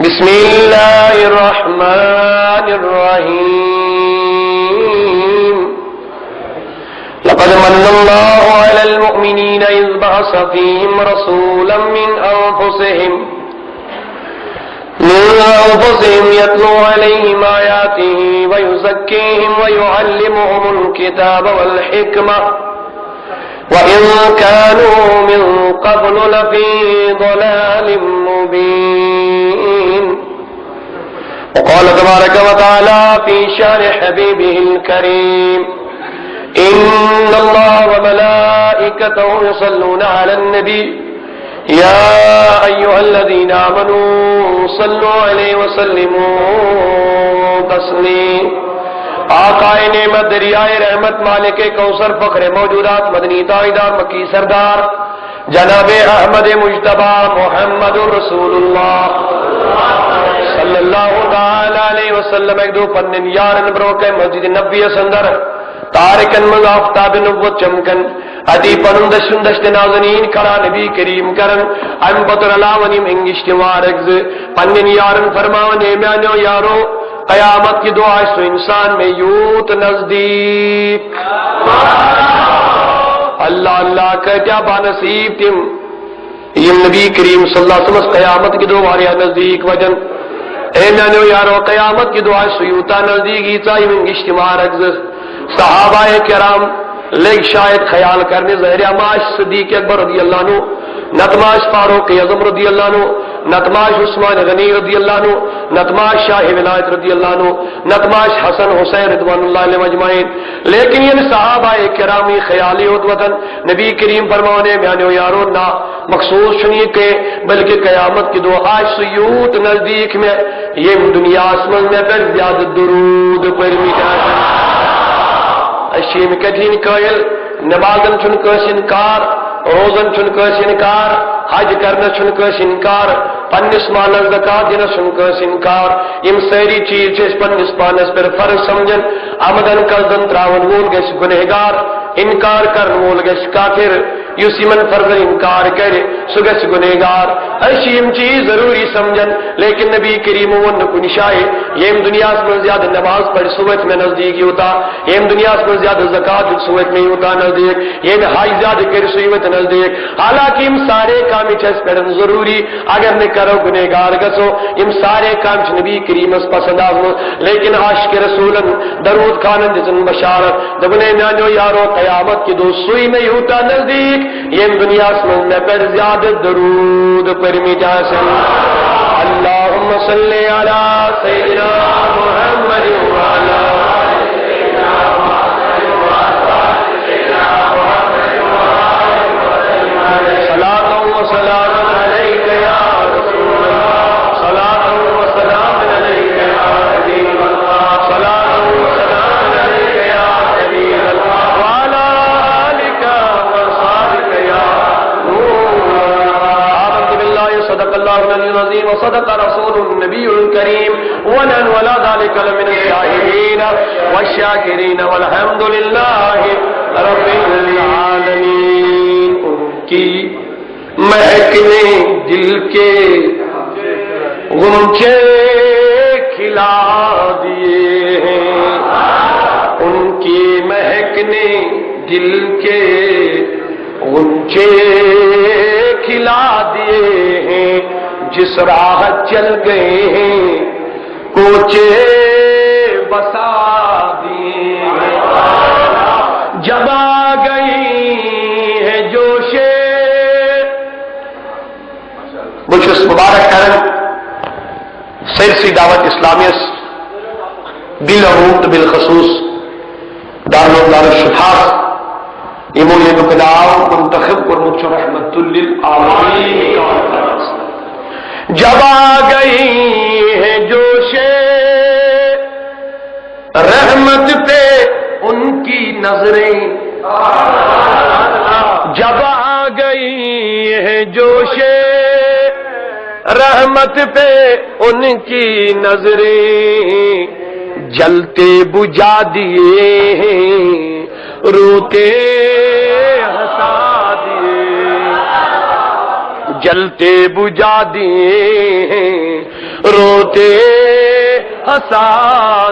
بسم اللہ الرحمن الرحیم لقد من اللہ علی المؤمنین اذ بعث فیہم رسولا من انفسہم يتلو عليهم آياته ويزكيهم ويعلمهم الكتاب والحكمة وإن كانوا من قبل لفي ضلال مبين وقال تبارك وتعالى في شأن حبيبه الكريم إن الله وملائكته يصلون على النبي يا أيها الذين آمنوا صلوا عليه وسلموا تسليما آقا نعمت دریائے رحمت مالک کوثر فخر موجودات مدنی تاجدار مکی سردار جناب احمد مجتبی محمد رسول اللہ صلی اللہ تعالی علیہ وسلم ایک دو پنن یارن بروکے مسجد نبی سندر تارکن من آفتاب نبوت چمکن ادی پنندش سندشت نازنین کرا نبی کریم کرن ان بطر علاونیم انگشتوار اگز پنن یارن فرماونے میانو یارو قیامت کی دعا اس انسان میں یوت نزدیک اللہ اللہ کہتا با نصیب تم یہ نبی کریم صلی اللہ علیہ وسلم قیامت کی دعا ریا نزدیک وجن اے میانو یارو قیامت کی دعا اس یوتا نزدیک ایتا من اجتماع اگز صحابہ کرام لیک شاید خیال کرنے ظاہر اماش صدیق اکبر رضی اللہ عنہ نتماش فاروق اعظم رضی اللہ عنہ نتماش عثمان غنی رضی اللہ عنہ نتماش شاہ ولایت رضی اللہ عنہ نتماش حسن حسین رضوان اللہ علیہ مجمعین لیکن یہ صحابہ کرامی خیالی ہوت وطن نبی کریم فرمانے میانو یارو نا مخصوص سنیے کہ بلکہ قیامت کی دو آج سیوت نزدیک میں یہ دنیا اسمن میں پر زیادہ درود پر مجھا اشیم کٹھین قائل نمازن چن کس انکار روزن چن کس انکار حج کرنا چن کس انکار پنس مالن زکات دینا چن کس انکار یم ساری چیز چیز پنس پانس پر فرض سمجھن آمدن قصدن تراون وول گس گنہگار انکار کرن وول گس کافر یوسی من فرض انکار کرے سگس گنہگار اشیم چیز ضروری سمجھن لیکن نبی کریم ون کو نشائے یہ دنیا سے زیادہ نماز پڑھ صورت میں نزدیک ہوتا یہ دنیا سے زیادہ زکات صورت میں ہوتا نزدیک یہ ہائی زیادہ کر صورت نزدیک حالانکہ ہم سارے کام چس پڑھن ضروری اگر نہ کرو گنہگار گسو ہم سارے کام نبی کریم اس پسند آزمو لیکن عاشق رسولن درود خانن جسن بشارت دبنے میانو یارو قیامت کی دو سوئی میں ہوتا نزدیک یہ دنیا سے پر زیادہ درود پر مٹا سن اللہم صلی علی سیدنا محمد وعلا وصدق رسول النبي الكريم ونحن ولا ذلك لمن الشاهدين والشاكرين والحمد لله رب العالمين ان کی مہکنے دل کے غنچے کھلا دیے ہیں ان کی مہکنے دل کے غنچے کھلا دیے ہیں جس راہ چل گئے ہیں کوچے بسا دیے جب آ گئی ہے جوشے بخش مبارک کرن سیرسی دعوت اسلامیس بالعموم بالخصوص دار الشفاء امام بقداء منتخب اور مجھ رحمت للعالمین جب آ گئی ہے جوشے رحمت پہ ان کی نظریں جب آ گئی ہے جوشے رحمت پہ ان کی نظریں جلتے بجھا دیے ہیں روتے ہنسا دیے جلتے بجھا دیے ہیں روتے ہنسا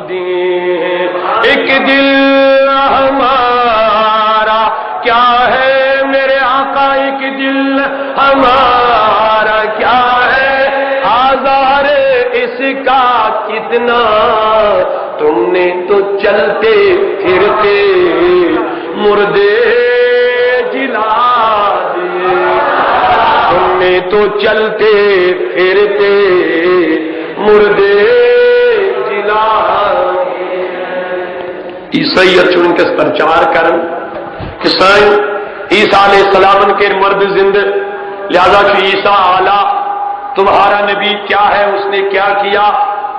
دیے. ایک دل ہمارا کیا ہے میرے آقا, ایک دل ہمارا کیا ہے, آزار اس کا کتنا, تم نے تو چلتے پھرتے مردے جلا دیے. تم نے تو چلتے پھرتے مردے جلا دیے. عیسائیت چون کس پرچار کرن کسائیں عیسیٰ علیہ السلام کے مرد زند, لہذا کہ عیسیٰ اعلیٰ تمہارا نبی کیا ہے, اس نے کیا کیا.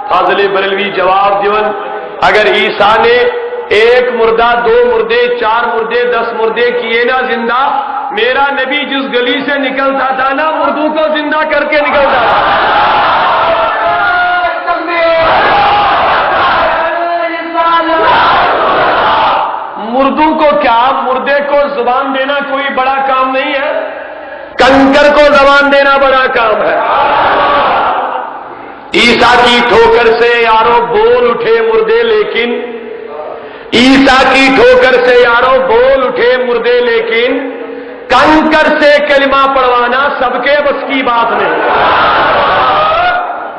فاضل بریلوی جواب دیون, اگر عیسیٰ نے ایک مردہ, دو مردے, چار مردے, 10 مردے کیے نا زندہ, میرا نبی جس گلی سے نکلتا تھا نا مردوں کو زندہ کر کے نکلتا تھا. مردوں کو کیا, مردے کو زبان دینا کوئی بڑا کام نہیں ہے, کنکر کو زبان دینا بڑا کام ہے. عیسیٰ کی ٹھوکر سے یارو بول اٹھے مردے, لیکن عیسیٰ کی ٹھوکر سے یارو بول اٹھے مردے, لیکن کنکر سے کلمہ پڑھوانا سب کے بس کی بات نہیں.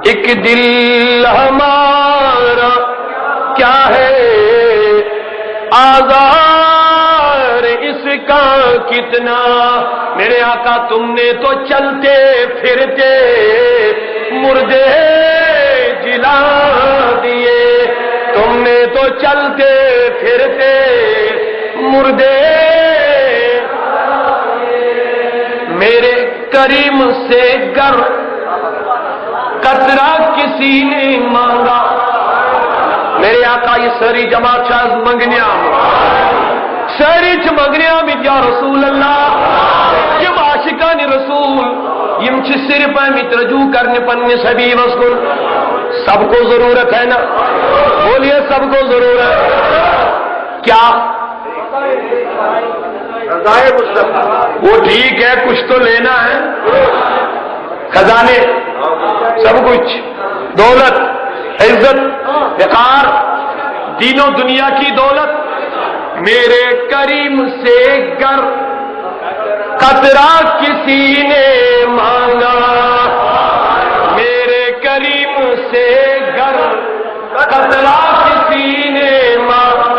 ایک دل ہمارا کیا ہے, آزار اس کا کتنا, میرے آقا تم نے تو چلتے پھرتے مردے جلا دیے. تم نے تو چلتے پھرتے مردے, میرے کریم سے گر قطرہ کسی نے مانگا. میرے آقا یہ سری جماعت شاز منگنیا سری چ منگنیا میں یا رسول اللہ, یم عاشقان رسول یم چھ صرف امیت رجوع کرنے پننے سبی وسکن. سب کو ضرورت ہے نا, بولیے سب کو ضرورت کیا, وہ ٹھیک ہے کچھ تو لینا ہے, خزانے سب کچھ, دولت, عزت, وقار, دین و دنیا کی دولت. میرے کریم سے گر قطرہ کسی نے مانگا, میرے کریم سے گر قطرہ کسی نے مانگا.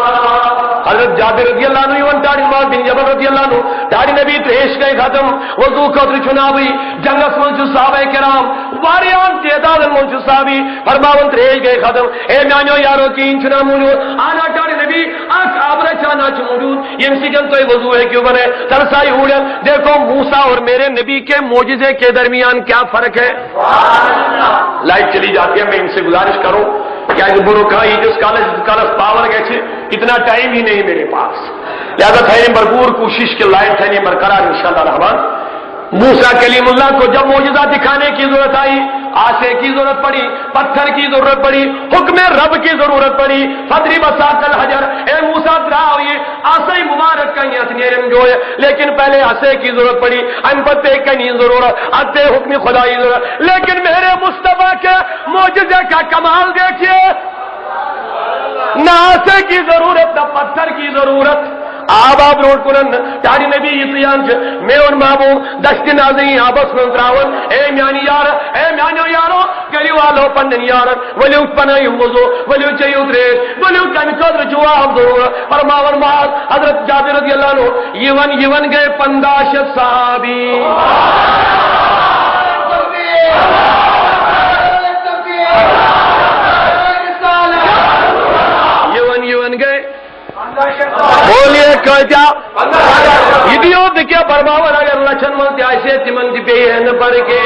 حضرت جابر رضی اللہ عنہ یون داڑی مال بن جبل رضی اللہ عنہ داڑی نبی تریش گئے ختم, وضو قدر چناوی جنگس منچ صحابہ کرام واریان تعداد منچ صحابی فرماون تریش گئے ختم. اے میانو یارو کین چنا موجود آنا داڑی نبی آنکھ آبرہ چانا چ موجود یم سجن تو وضو ہے کیوں بنے ترسائی ہوڑیا. دیکھو موسیٰ اور میرے نبی کے معجزے کے درمیان کیا فرق ہے. لائٹ چلی جاتی ہے, میں ان سے گزارش کروں کیا برو کا جس کالس پاور گئے, اتنا ٹائم ہی نہیں میرے پاس, لہذا تھے بھرپور کوشش کے لائٹ تھے برقرار انشاءاللہ الرحمن. موسیٰ کلیم اللہ کو جب معجزہ دکھانے کی ضرورت آئی, آسے کی ضرورت پڑی, پتھر کی ضرورت پڑی, حکم رب کی ضرورت پڑی. فدری بساط الحجر, اے موسیٰ دراوی آسے مبارک کا یہ نیرم جو ہے, لیکن پہلے آسے کی ضرورت پڑی, ان پتے کا نہیں ضرورت, آتے حکم خدائی ضرورت. لیکن میرے مصطفیٰ کے معجزے کا کمال دیکھیے, نہ آسے کی ضرورت نہ پتھر کی ضرورت. آباب روڈ کنن داڑی نبی یتیان چھ میں ان محبوب دشت نازنی آبس من تراون. اے میانی یار, اے میانیو یارو گلی والو پندن یارن ولیو پنایم وضو ولیو چیو دریش ولیو کمی قدر جواب ضرورت. فرماون بعد حضرت جابر رضی اللہ عنہ یون گئے 15 صحابی. یون گئے بولیے کیا یہ دکھیا برباور اگر لچن من ایسے تمن دی بے پڑھ کے.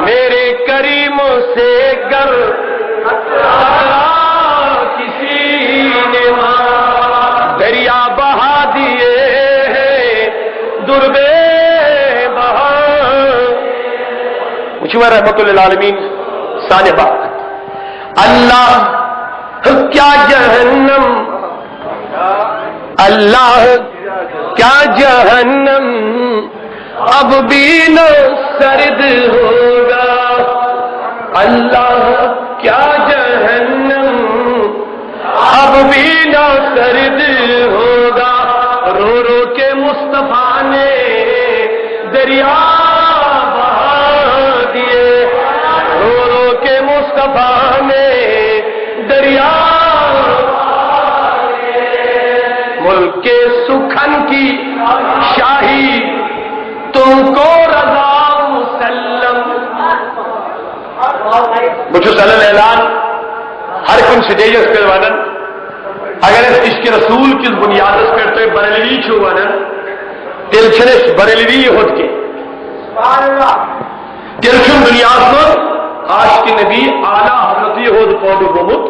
میرے کریم سے گر کسی نے دریا بہا دیے دربے بہا. مشور رحمت للعالمین صالحہ. اللہ کیا جہنم, اللہ کیا جہنم اب بھی نہ سرد ہوگا. اللہ کیا جہنم اب بھی نہ سرد ہوگا، رو رو کے مصطفیٰ نے دریا بہا دیے، رو رو کے مصطفیٰ نے دریا بہا دیے۔ ملک کے سکھن کی شاہی تم کو رضا مسلم، بچو صلی اللہ اعلان ہر کن سٹیجس پر ونن اگر اس عشق رسول کس بنیاد پر تو بریلوی چھو ونن تیل چھنس بریلوی ہوت کے تیل چھن دنیا پر عاشق نبی اعلیٰ حضرتی ہوت پودو گمت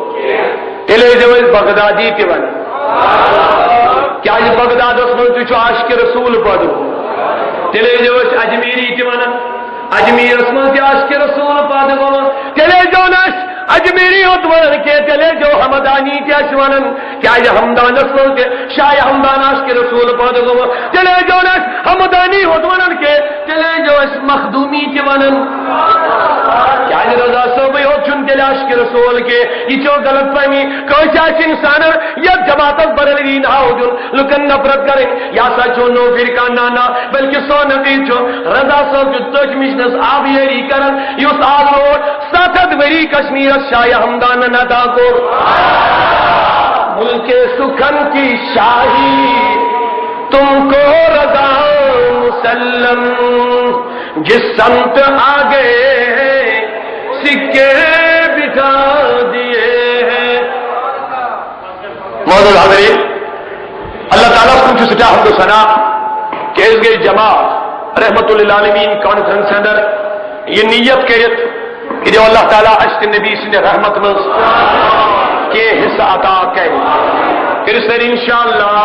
تیل جو بغدادی تی ون کیا یہ بغداد اس میں تو عاشق رسول پودو تیل جو اجمیری تی ون اجمیر اس میں عاشق رسول پودو گمت تیل جو نش اجمیری ہوت ونن کے تیلے جو حمدانی تی اشونن کیا یہ حمدان رسول کے شاہ حمدان عاشق رسول پودو گمت تیلے جو نش حمدانی ہوت ونن کے تیلے جو اس مخدومی تی ونن کیا یہ رضا صوبی ہو چن تیلے عاشق رسول کے یہ چو غلط فہمی کوئی چاچ انسان یا جماعت بریلوی نہ ہو جن لکن نفرت کریں یا سچو نو فرقہ نانا بلکہ سو نبی چو رضا صوب جو تک مشنس آبیری کرن یوس آسوٹ ساتھ وری کشمیر شاہ حمدان ندا کو ملک سکھن کی شاہی تم کو رضا مسلم، جس سمت آگے سکے بٹھا دیے ہیں۔ معزز حاضرین، اللہ تعالیٰ کو کچھ سٹا حمد و ثنا کہ اس گئی جماعت رحمت للعالمین کانفرنس اندر یہ نیت کرت کہ جو اللہ تعالیٰ عشق نبی سے رحمت مز کے حصہ عطا کرے پھر سر انشاءاللہ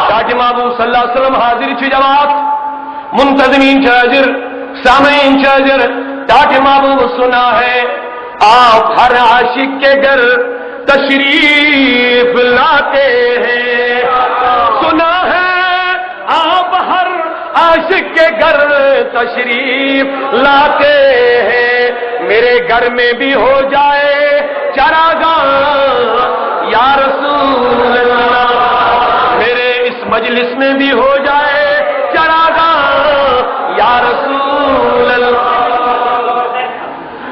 تاج محبوب صلی اللہ علیہ وسلم حاضر چھ جماعت منتظمین چاجر سامعین چاجر تاج محبوب سنا ہے آپ ہر عاشق کے گھر تشریف لاتے ہیں، سنا ہے آپ ہر عاشق کے گھر تشریف لاتے ہیں، میرے گھر میں بھی ہو جائے چراغاں یا رسول اللہ، میرے اس مجلس میں بھی ہو جائے چراغاں یا رسول اللہ۔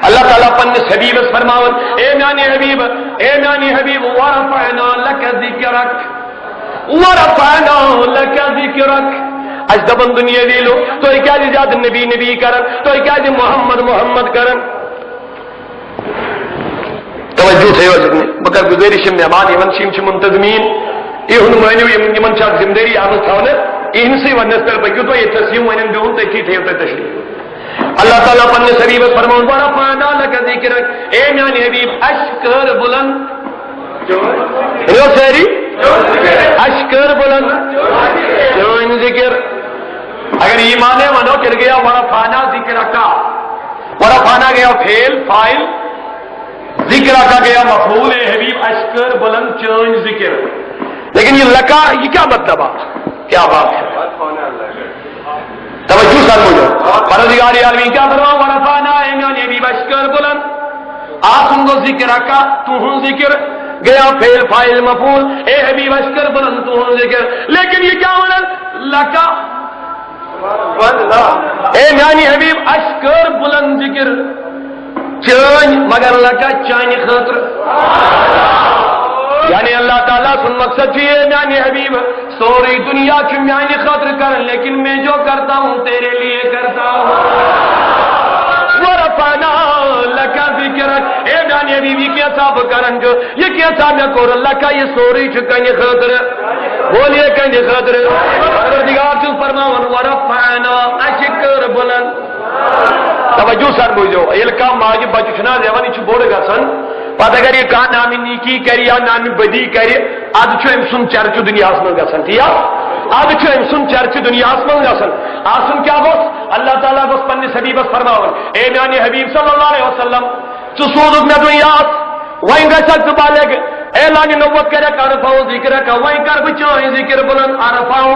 اللہ تعالیٰ پن حبیب فرماون اے میانی حبیب، اے میانی حبیب ورفعنا لک ذکرک ورفعنا لک ذکرک، اج دبن دنیا ویلو تو کیا جی جاد نبی نبی کرن تو کیا جی محمد محمد کرن۔ توجہ تھے مگر گزارش مہمان یمن شیم چھ منتظمین یہ ہن مانیو یمن چھ ذمہ داری آمد تھاون ان سے ونس پر پکیو تو یہ تسلیم ونن دیون تے کی تھے تشریف۔ اللہ تعالیٰ پن حبیب فرماون ورفعنا لک ذکرک، اے میانی حبیب اشکر بلند جو ساری اشکر بلند جو ان ذکر اگر ایمان منو چل گیا ورفعنا ذکرک، ورفعنا گیا فعل فاعل، ذکر کا گیا مفعول حبیب اشکر بلند چون ذکر، لیکن یہ لکا یہ کیا مطلب ہے، کیا بات ہے، توجہ سر مجھے پروردگار عالمین کیا فرماؤ ورفعنا اے میانی حبیب اشکر بلند آسن کو ذکر کا تو ہوں ذکر گیا فعل فاعل مفعول اے حبیب اشکر بلند تو ہوں ذکر، لیکن یہ کیا ہونا لکا اے میانی حبیب اشکر بلند ذکر چان مگر لکا چانی خاطر، یعنی اللہ تعالیٰ سن مقصد چاہیے میانی حبیب سوری دنیا کی میانی خاطر کر، لیکن میں جو کرتا ہوں تیرے لیے کرتا ہوں۔ ورفعنا لک ذکرک، اے میانی حبیب یہ کیا صاحب کرن جو یہ کیا صاحب نہ کور اللہ کا یہ سوری چکانی خاطر بولیے کہیں خاطر پروردگار چل فرماون ورفعنا اشکر بلند۔ توجہ سر بوجھو یہ کام ماجی بچنا دیوانی چھ بوڑ گسن پتہ اگر یہ کہا نامی نیکی کری یا نامی بدی کری اد چھو ام سن چرچ دنیا من گسن ٹھیک اد چھو ام سن چرچ دنیا من گسن آسن کیا گوس اللہ تعالیٰ گوس پنی حبیب فرماون اے میانی حبیب صلی اللہ علیہ وسلم تصود میں دنیا وہیں گسن بالغ اعلان نبوت کرے عرفاؤ ذکر کا وہیں کر بچائیں ذکر بلند عرفاؤ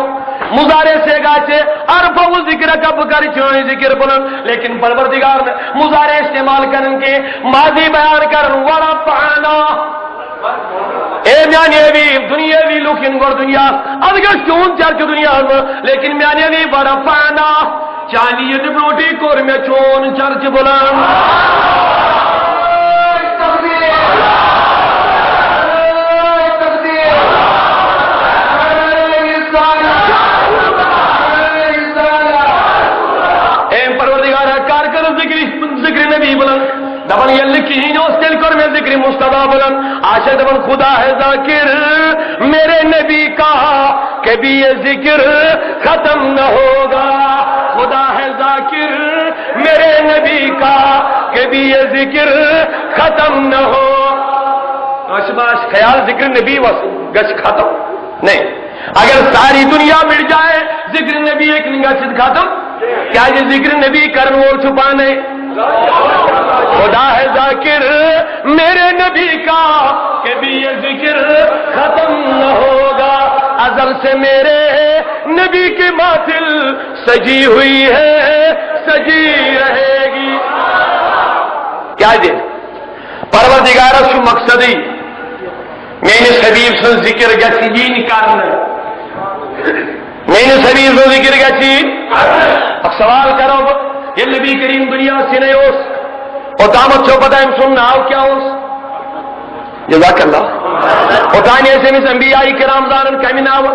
مضارع سے گاچے ارفع ذکر کا بکر چوئی ذکر بلن، لیکن پروردگار نے مضارع استعمال کرن کے ماضی بیان کرن ورفعنا اے میانیوی دنیاوی لوکن گور دنیا ادگا چون چرچ دنیا لیکن میانیوی ورفعنا چانی یہ بروٹی کور میں چون چرچ بلن ذکر نبی بلن دبن یل کی استل کر میں ذکر مصطفیٰ بلن عاشق دبن خدا ہے ذاکر میرے نبی کا کبھی یہ ذکر ختم نہ ہوگا خدا ہے ذاکر میرے نبی کا کبھی یہ ذکر ختم نہ ہو اشباش خیال ذکر نبی گش ختم نہیں اگر ساری دنیا مٹ جائے ذکر نبی ایک گش ختم کیا یہ ذکر نبی کرن اور چھپانے خدا ہے ذاکر میرے نبی کا کبھی یہ ذکر ختم نہ ہوگا ازل سے میرے نبی کی محفل سجی ہوئی ہے سجی رہے گی کیا دے پروردگار شو مقصدی میرے حبیب سے ذکر گسین کرنا میرے حبیب سے ذکر گسین اب سوال کرو یہ نبی کریم دنیا سے نہیں ہوس اور دامت چھو پتہ ہم سننا آؤ کیا ہوس جزاک اللہ اتانی ایسے میں انبیاء کرام دارن کمی ناو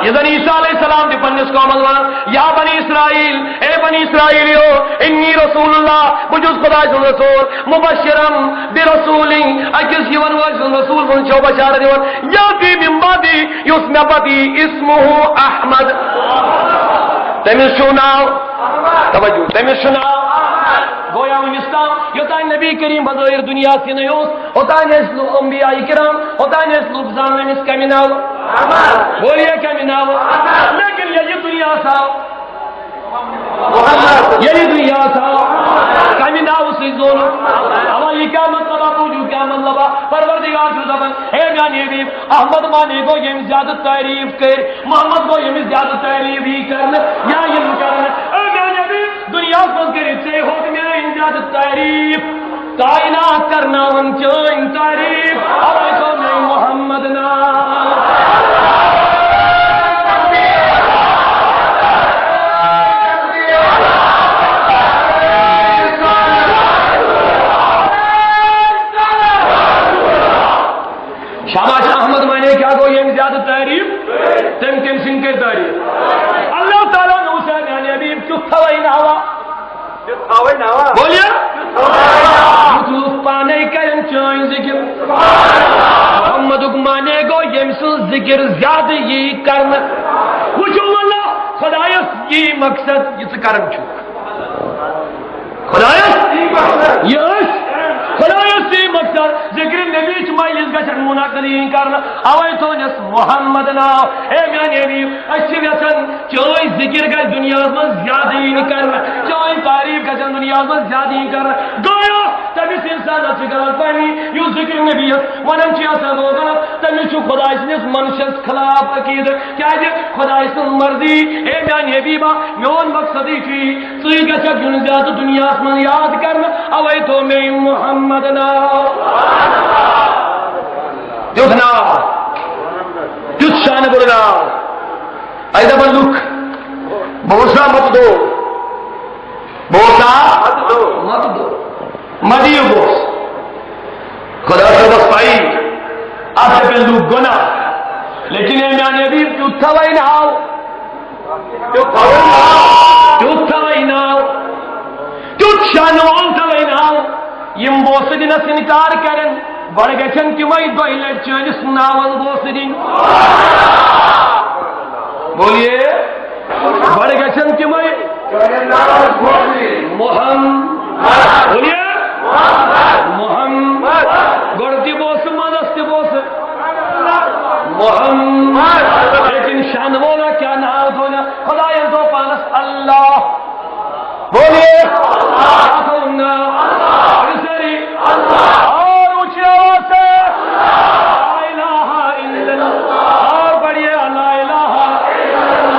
یہ ذن عیسیٰ علیہ السلام دی پنس کو عمل وانا یا بنی اسرائیل اے بنی اسرائیلیو انی رسول اللہ بجز خدا جن رسول مبشرم برسول اکس یون وجن رسول بن چو بشار دیون یا فی من بعدی یسمع بدی اسمہ احمد تمہیں سناو توجہ تمہیں سناو گویا مسلم یوتان نبی کریم بظاہر دنیا سے نیوس ہوتان اسلو انبیاء کرام ہوتان اسلو بزانن اس کمی ناو بولیے کمی ناو لیکن یہ دنیا ساو یہ دنیا ساو کمی ناو سی زون ہماری کیا مطلب پوجو کیا مطلب پروردگار شو زبان اے میانی حبیب احمد مانے کو یہ زیادہ تعریف کر محمد کو یہ زیادہ تعریف ہی کرنا یا یہ کرنا اے میانی حبیب دنیا کو کرے سے حکم زیادہ تعریف کائنات کرنا ہم چاہیں تعریف اور ایسا میں محمد نام شاباش احمد مانے کیا گو یہ زیادہ تعریف تم کم سن کے تعریف اللہ تعالیٰ نے اسے میانی حبیب چپ تھوائی نہ ہوا بولیے مطلوب پانے کرن چاہیں ذکر محمد اکمانے گو یمسو ذکر زیادہ یہ کرنا وچو اللہ خدایت یہ مقصد یہ کرن چھو خدایت یس خدایت یہ مقصد ذکر نبی چمائیز گشن مناقضین کرنا اوائی تو جس محمد ناو اے میانی حبیب اچھی ویسن چوئی ذکر گا دنیا میں زیادہ ہی نہیں کرنا چوئی تعریف گشن دنیا میں زیادہ ہی کرنا گویا تب اس انسان اچھی غلط پہنی یو ذکر نبی ونم چی اثر ہو غلط تب چو خدا اس نے اس منشس خلاف عقید کیا جی خدا اس مرضی اے میانی حبیبہ میون مقصدی چی سوئی گشن جن زیادہ دنیا میں یاد کرنا اوائی تو میں محمد ناو جوہنا جس شان بولنا ایدہ بندوک بوسا مت دو بوسا مت دو مدیو بوس خدا سے بس پائی آسے بندوک گنا لیکن اے میانی حبیب جو تھوائی ناو جو تھوائی ناو جو شانوان تھوائی ناو یم بوس دن انکار کرن بڑ گچن تمے دہ لٹ چانس ناول بوس دن بولیے بڑ گچن تمے بولیے محمد گڑتی بوس مدس تی بوس محمد لیکن شان بولا کیا نام دھونا خدا دو پانس اللہ بولیے اور اونچی آواز سے لا الہ الا اللہ اور بڑھیا لا الہ الا اللہ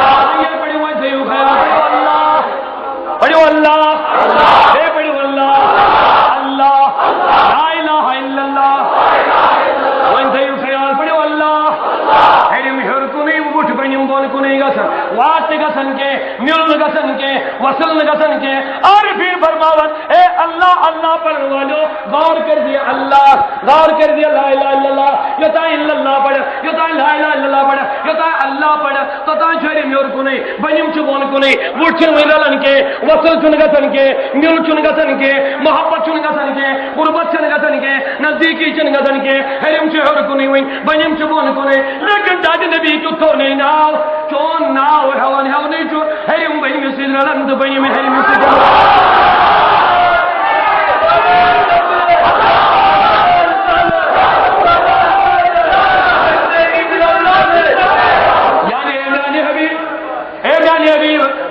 گسن کے وصل گسن کے عارفین فرماون اے اللہ اللہ پڑھنے والو غور کر دیا اللہ غور کر دیا لا الہ الا اللہ یتا الا اللہ پڑھ یتا لا الہ الا اللہ پڑھ یتا اللہ پڑھ تو تا چھری میور کو نہیں بنیم چبون کو نہیں وٹ چن ویلن کے وصل چن گسن کے مل چن گسن کے محبت چن گسن کے قربت چن گسن کے نزدیکی چن گسن کے ہرم چہر کو نہیں بنیم چبون کو نہیں لیکن داد نبی تو تو نہیں ناو چون ناو ہون ہون جو ہرم بنیم سیدرلند بنیم ہرم سیدرلند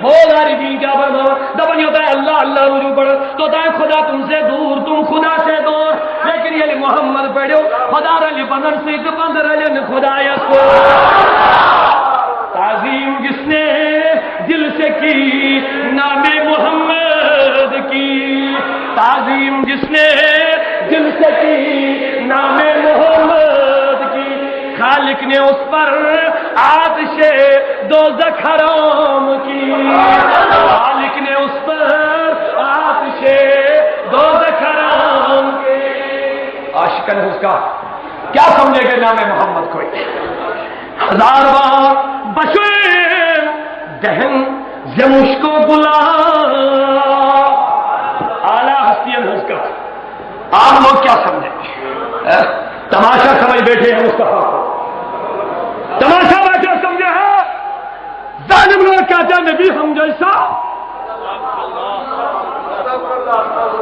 بہت عارفین کیا فرمایا دبن ہوتا ہے اللہ اللہ رجوع پڑھ تو ہوتا ہے خدا تم سے دور تم خدا سے دور لیکن یہ محمد پڑھو خدا رلی بندر سے بندر علی خدا یسو تعظیم جس نے دل سے کی نام محمد کی تعظیم جس نے دل سے کی نام محمد کی خالق نے اس پر آتش دوزخ حرام کی خالق نے اس پر آتش دوزخ حرام کی عاشقن اس کا کیا سمجھے گا نام محمد کوئی ہزار بار بشویں دہن زمش کو بلا اعلیٰ ہستیاں اس کا آپ لوگ کیا سمجھیں گے تماشا سمجھ بیٹھے ہیں مصطفیٰ کو تماشا بیٹھا سمجھے ہے ظالم لوگ کہتے ہیں نبی ہم جیسا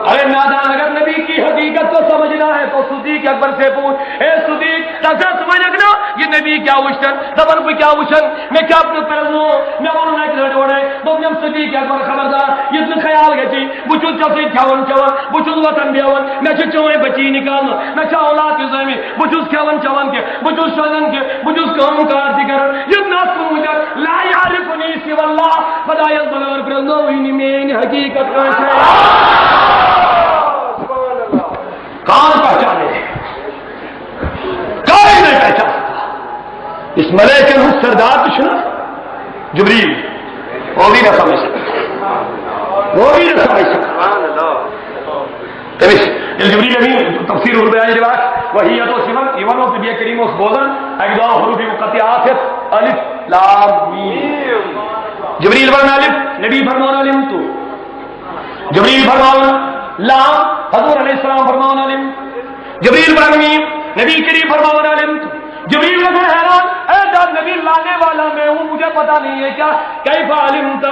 ارے نادان اگر نبی کی حقیقت کو سمجھنا ہے تو صدیق اکبر سے پوچھ اے صدیق تجھے سمجھ رکھنا یہ نبی کیا وشتن زبر پہ کیا وشن میں کیا اپنے پرزنوں میں انہوں نے کھڑے ڈوڑے تو میں صدیق اکبر خبردار یہ تو خیال گئی بچو چوسی چھون چھون بچو وطن بیون میں چوئے بچی نکالنا میں چا اولاد کی زمین بچو چھون چھون کے بچو شوزن کے بچو کام کار دیگر یہ ناس کو مجھے لا یعرفنی سوى اللہ خدا یزبلار پرزنوں انہی میں حقیقت کا شاید کون پہچانے کوئی نہیں پہچان اس ملائکہ کے سردار تو شنا جبریل وہ بھی نہ سمجھ سکتا وہ بھی نہ سمجھ سکتا جبریل امین تفسیر البیان روایت وہی ہے تو سمن ایون آف نبی کریم اس بولن اقدام حروف مقطعات الف لام میم جبریل فرمان الف نبی فرمان علم تو جبریل فرمان لام حضور علیہ السلام فرمان علم جبریل فرمان نبی کریم فرمان علم تو جبریل نے حیران اے جب نبی لانے والا میں ہوں مجھے پتا نہیں ہے کیا کیف علمتا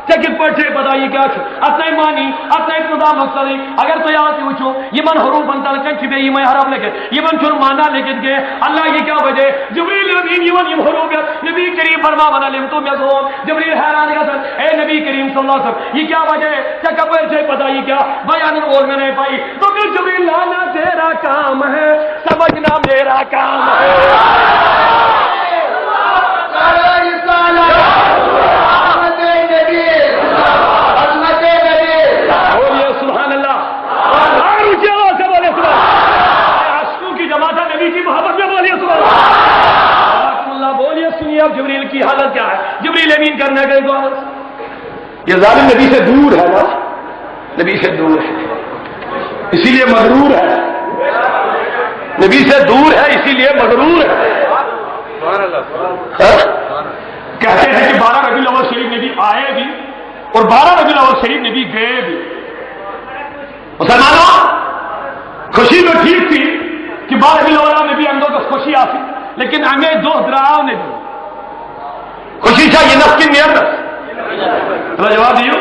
چکت پڑھے پتا یہ کیا اپنے مانی اپنے خدا مقصد اگر تو یہاں سے پوچھو یہ من حروف بنتا لکن چھپے یہ میں حرف لکھے یہ من چھر مانا لیکن کہ اللہ یہ کیا وجہ جبریل امین یہ من حروف نبی کریم فرمان علم تو میں زون جبریل حیران کا سن اے نبی کریم صلی اللہ علیہ وسلم یہ کیا وجہ چکت پڑھے پتا یہ کیا بیان اور میں نہیں پائی تو پھر جبریل لانا تیرا کام ہے سمجھنا میرا کام ہے سبحان اللہ اونچی آواز سے بولے سبحان عاشقوں کی جماعت نبی کی محبت میں بولیے سبحان اللہ بولیے سنیے اب جبریل کی حالت کیا ہے جبریل امین کرنے گئے تو یہ ظالم نبی سے دور ہے نا نبی سے دور ہے اسی لیے مغرور ہے نبی سے دور ہے اسی لیے مغرور ہے کہتے ہیں کہ 12 ربیع الاول شریف نبی آئے بھی اور 12 ربیع الاول شریف نبی گئے بھی مسلمانوں خوشی تو ٹھیک تھی کہ 12 ربیع الاول نبی اندوں کو خوشی آتی لیکن ہمیں دو دراؤ نے دی خوشی تھا یہ نفس کی نیرنس جواب دیو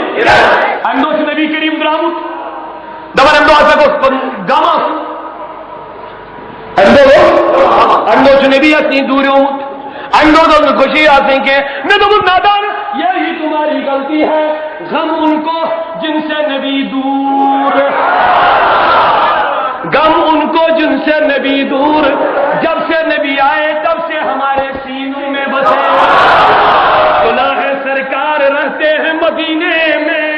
اندوں سے نبی کریم درامت دبر اندوں آتا کو گاما اندوں سے نبی اتنی دور ہوں اندوں تو خوشی آتی کہ میں تو نادان یہی تمہاری غلطی ہے غم ان کو جن سے نبی دور غم ان کو جن سے نبی دور جب سے نبی آئے تب سے ہمارے سینوں میں بسے اللہ سرکار رہتے ہیں مدینے میں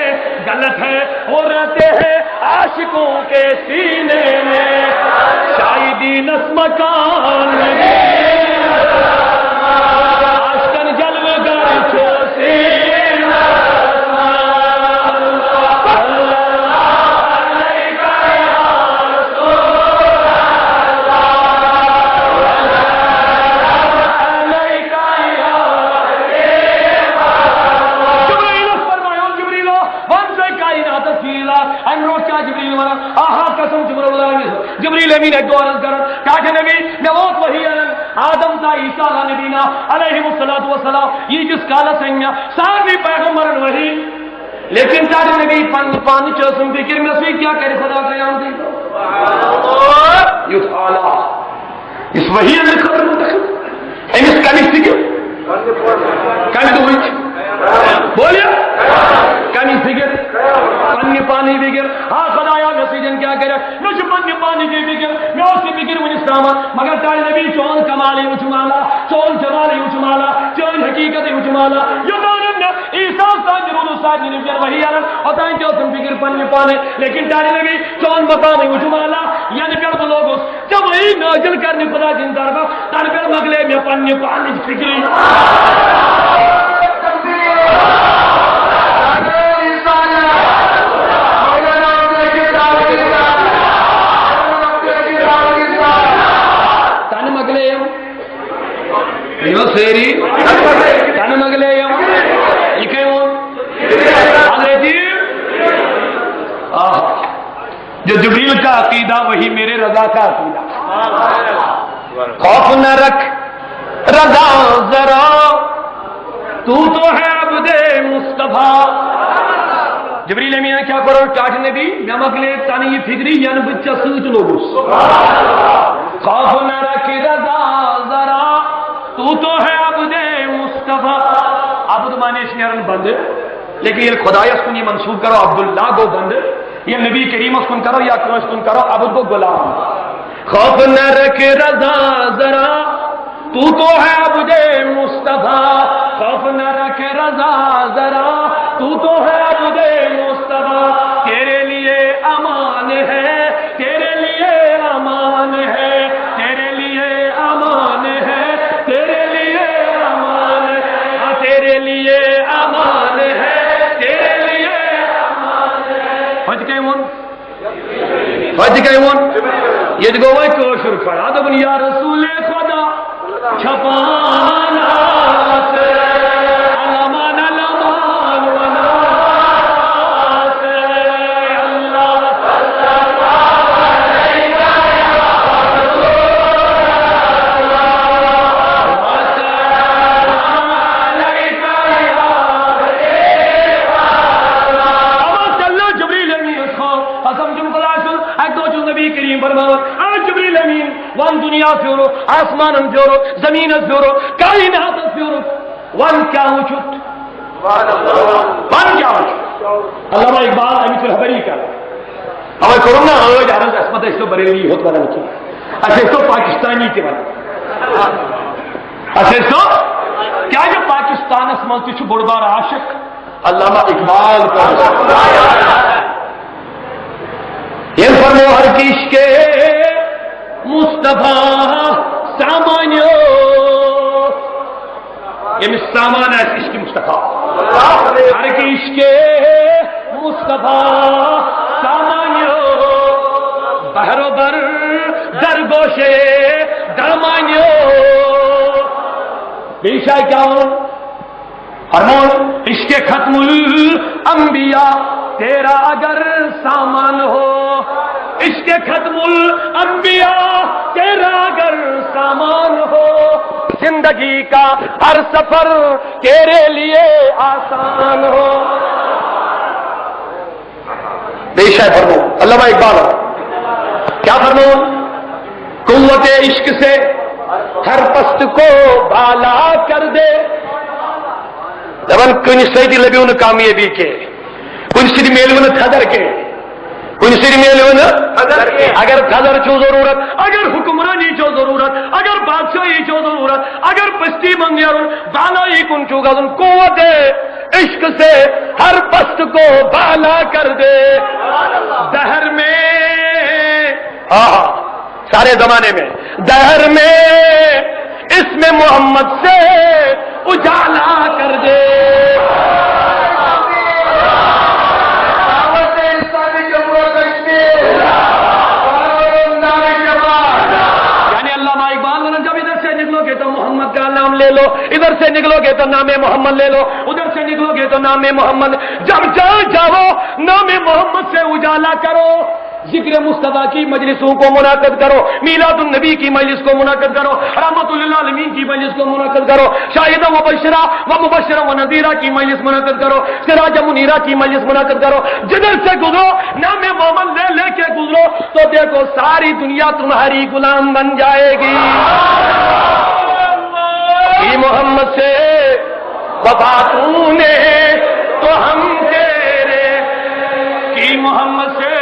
غلط ہے وہ رہتے ہیں عاشقوں کے سینے میں شاہدی نسم کان عاشقن جلوہ گر چھو سینہ جبریل امین ایک دو عرض کرن کہ نبی میں وقت وہی آدم تا عیسیٰ علیہ نبینا علیہ السلام یہ جس کالا سنگیا سارے پیغمبرن وہی لیکن تارے نبی پانی چوسم فکر میں سے کیا کرے خدا قیام دی یوت آلہ اس وہی اللہ خبر منتخب امس کمی فکر کمی تو ہوئی بولیا کمی فکر پنی پانی فکر ہاں خدایا مسیجن کیا کرے مجھ پنی پانی کی فکر میں اسی فکر من اسلام مگر تارے نبی چون کمالی اچمالا چون جمالی اچمالا چون حقیقت اچمالا یہ دانن عیسیٰ ساجرون ساجرین فکر وہی آرن اتائیں جو تم فکر پنی پانے لیکن تارے نبی چون مقامی اچمالا یعنی پیڑ تو لوگوں جب وہی نازل کرنے خدا جن طرف تارے پیڑ مغلے میں پنی پانی فکری سیری تن مگلے یہ جو جبریل کا عقیدہ وہی میرے رضا کا عقیدہ خوف نہ رکھ رضا ذرا تو ہے عبد مصطفیٰ جبریل امین کیا کرو چاٹ نبی میں مگلے تانی یہ فکری یعنی بچہ سوچ لوگو خوف نہ رکھ رضا ذرا تو ہے عبد مصطفیٰ عبد مانے شنیرن بند لیکن یہ خدا اس کو یہ منسوب کرو عبداللہ کو بند یہ نبی کریم اس کو کرو یا کون اس کو کرو عبد کو غلام خوف نہ رکھ رضا ذرا تو ہے عبد مصطفیٰ خوف نہ رکھ رضا ذرا تو ہے عبد مصطفیٰ تیرے لیے امان ہے تیرے لیے امان ہے تیرے لیے امان ہے تیرے لیے امان ہے تیرے لیے امان ہے تیرے لیے امان ہے فج کہیں یہ دیکھو وہ کوشر کھڑا تو بنی یا رسول خدا چھپانا سے علمان علمان ونا سے اللہ جبریل امین وان دنیا فیورو آسمان فیورو زمین فیورو کائنات فیورو وان کیا وچت وان کیا وچت علامہ اقبال امیت الحبری کا ہمیں کرونا آج عرض اسمت اس کو بریلی ہوت والا لکھی اسے تو پاکستانی کے والا اسے تو کیا جو پاکستان اسمان تیچو بڑبار عاشق علامہ اقبال کا یہ فرمو ہر کش کے مصطفیٰ سامانیو یہ سامان ہے اس کی مصطفیٰ ہر کش کے مصطفیٰ سامانیو بہرو بر در گوشے درمانیو بیشا کیا ہوں فرمون عشق ختم الانبیاء تیرا اگر سامان ہو عشق ختم الانبیاء تیرا اگر سامان ہو زندگی کا ہر سفر تیرے لیے آسان ہو بے شک فرمو علامہ اقبال کیا فرمو قوت عشق سے ہر پست کو بالا کر دے دبن کن سیدی لبیون کامیابی کے کن سیدی میلون تھدر کے کن سیدی میلون اگر تھدر چو ضرورت اگر حکمرانی چو ضرورت اگر بادشاہی چو ضرورت اگر پستی منگیارون بالائی کن چو گزن قوت عشق سے ہر پست کو بالا کر دے دہر میں سارے زمانے میں دہر میں اس میں محمد سے اجالا کر دے یعنی علامہ اقبال نے جب ادھر سے نکلو گے تو محمد کا نام لے لو ادھر سے نکلو گے تو نام محمد لے لو ادھر سے نکلو گے تو نام محمد جب جاؤ نام محمد سے اجالا کرو ذکر مصطفیٰ کی مجلسوں کو منعقد کرو، میلاد النبی کی مجلس کو منعقد کرو، رحمت للعالمین کی مجلس کو منعقد کرو، شاہدہ و بشرہ و مبشرہ و نذیرہ کی مجلس منعقد کرو، سراج منیرہ کی مجلس منعقد کرو، جدھر سے گزرو نام محمد لے کے گزرو تو دیکھو ساری دنیا تمہاری غلام بن جائے گی۔ محمد سے وفا تو نے تو ہم تیرے کی، محمد سے